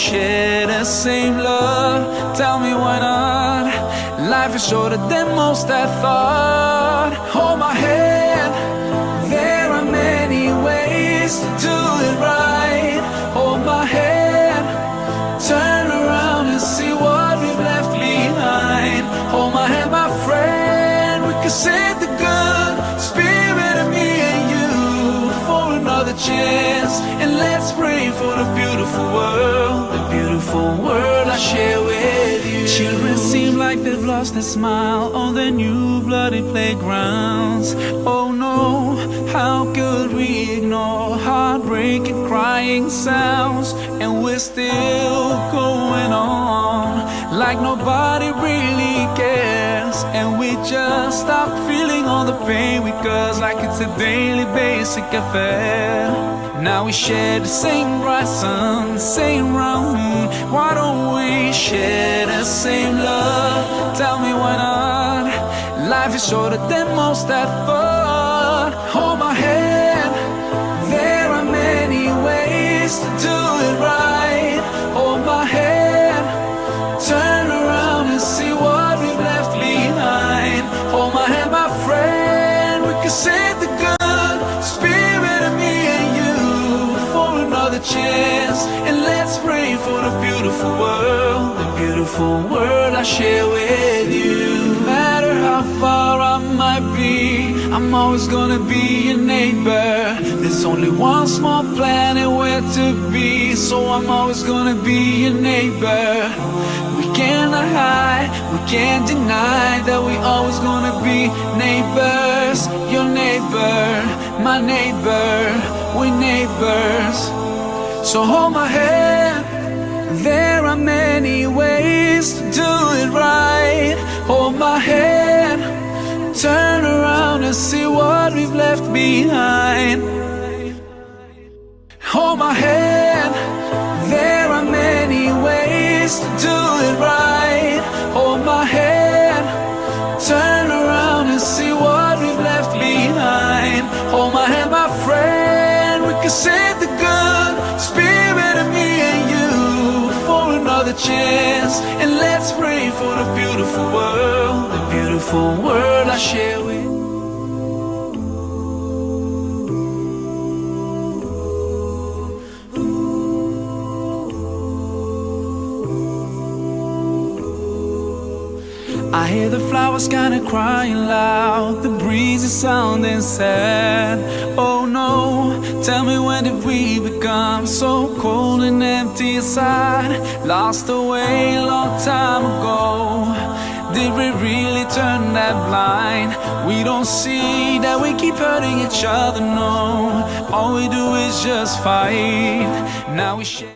share the same love? Tell me why not? Life is shorter than most I thought. Hold my hand, there are many ways to do it right. Hold my hand, turn around and see what we've left behind. Hold my hand, my friend, we can save the good spirit of me and you for another chance. And let's pray for the beautiful world I share with you. Children seem like they've lost their smile on their new bloody playgrounds. Oh no, how could we ignore heartbreaking crying sounds? And we're still going on like nobody really cares. And we just stop feeling all the pain because like it's a daily basic affair. Now we share the same bright sun, same round moon. Why don't we share the same love? Tell me why not? Life is shorter than most I thought. Hold my hand, there are many ways to do it right. Hold my hand, turn around and see what we've left behind. Hold my hand, my friend, we can save the good spirit of me and you for another chance. And let's pray for the beautiful world I share with you. No matter how far I might be, I'm always gonna be your neighbor. There's only one small planet where to be, so I'm always gonna be your neighbor. We cannot hide, we can't deny that we always gonna be neighbors. Your neighbor, my neighbor, we neighbors. So hold my hand, there are many ways to do it right. Hold my hand, turn around and see what we've left behind. Hold my hand, there are many ways to do it right. Hold my hand, turn around and see what we've left behind. Hold my hand, my friend, we can save the good spirit of me and you for another chance. And let's pray for the beautiful world I share with you. I hear the flowers kinda crying loud, the breeze is sounding sad. Oh no, tell me when did we become so cold and empty inside? Lost away a long time ago. Did we really turn that blind? We don't see that we keep hurting each other, no. All we do is just fight. Now we share